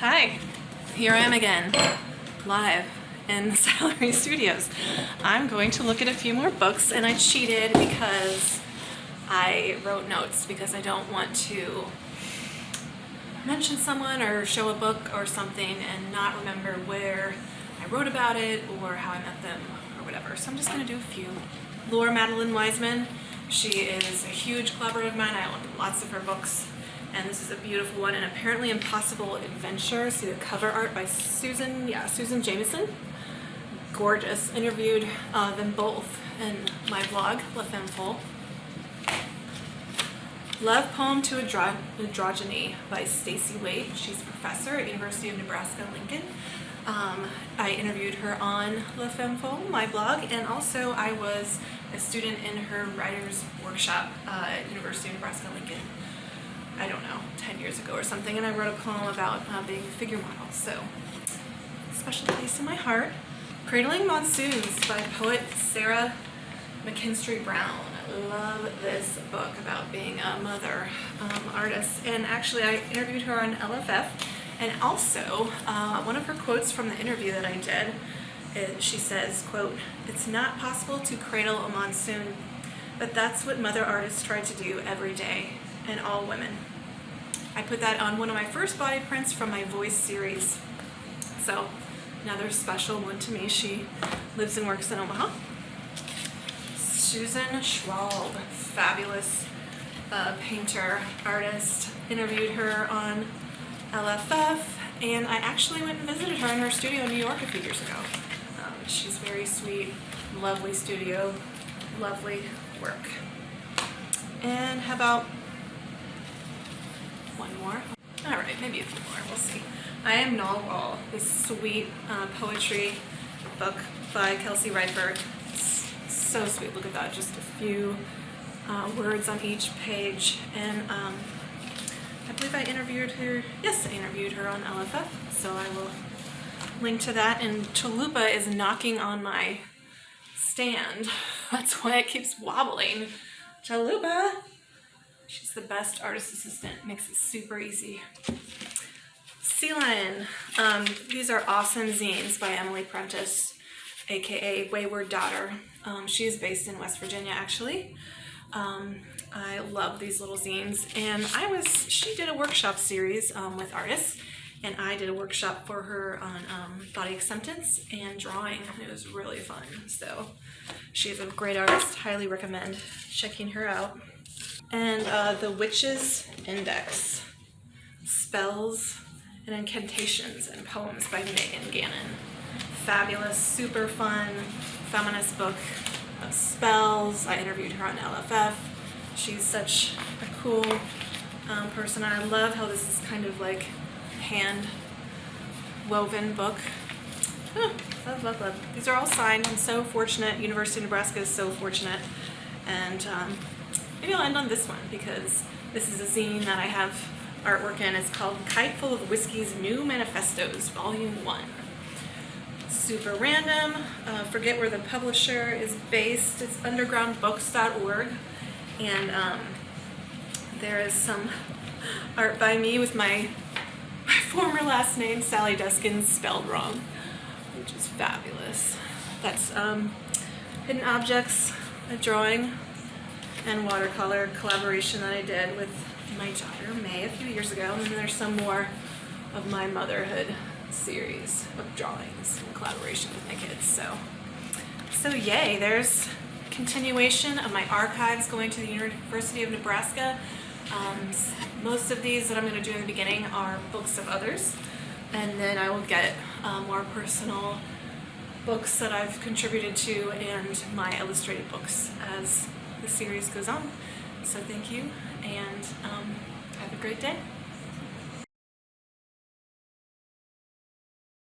Hi, here I am again, live in the Salary Studios. I'm going to look at a few more books, and I cheated because I wrote notes because I don't want to mention someone or show a book or something and not remember where I wrote about it or how I met them or whatever. So I'm just going to do a few. Laura Madeline Wiseman, she is a huge collaborator of mine. I own lots of her books. And this is a beautiful one, An Apparently Impossible Adventure. See the cover art by Susan Jameson. Gorgeous. Interviewed them both in my blog, La Femme Folle. Love Poem to Androgyny by Stacy Wade. She's a professor at University of Nebraska-Lincoln. I interviewed her on La Femme Folle, my blog, and also I was a student in her writer's workshop at University of Nebraska-Lincoln. I don't know, 10 years ago or something, and I wrote a poem about being a figure model, so special place in my heart. Cradling Monsoons by poet Sarah McKinstry Brown. I love this book about being a mother artist, and actually I interviewed her on LFF, and also one of her quotes from the interview that I did, she says, quote, "It's not possible to cradle a monsoon, but that's what mother artists try to do every day. And all women." I put that on one of my first body prints from my Voice series. So another special one to me. She lives and works in Omaha. Susan Schwalb, fabulous painter, artist. Interviewed her on LFF, and I actually went and visited her in her studio in New York a few years ago. She's very sweet, lovely studio, lovely work. And how about one more? All right, maybe a few more, we'll see. I Am Narwhal, this sweet poetry book by Kelsey Reitberg. It's so sweet, look at that, just a few words on each page. And I believe I interviewed her, yes, I interviewed her on LFF, so I will link to that. And Chalupa is knocking on my stand. That's why it keeps wobbling. Chalupa! She's the best artist assistant, makes it super easy. Sea Lion. These are awesome zines by Emily Prentice, aka Wayward Daughter. She is based in West Virginia, actually. I love these little zines, and she did a workshop series with artists, and I did a workshop for her on body acceptance and drawing. It was really fun. So she's a great artist, highly recommend checking her out. And The Witch's Index, Spells and Incantations and Poems by Megan Gannon. Fabulous, super fun, feminist book of spells. I interviewed her on LFF. She's such a cool person. I love how this is kind of like hand woven book. Love. These are all signed. I'm so fortunate. University of Nebraska is so fortunate. And maybe I'll end on this one because this is a zine that I have artwork in. It's called Kite Full of Whiskey's New Manifestos, Volume 1. Super random. Forget where the publisher is based. It's undergroundbooks.org. And there is some art by me with my former last name, Sally Deskins, spelled wrong, which is fabulous. That's Hidden Objects, a drawing and watercolor collaboration that I did with my daughter May a few years ago, and then there's some more of my motherhood series of drawings in collaboration with my kids. So yay, there's continuation of my archives going to the University of Nebraska. Most of these that I'm going to do in the beginning are books of others, and then I will get more personal books that I've contributed to and my illustrated books as the series goes on. So thank you, and have a great day.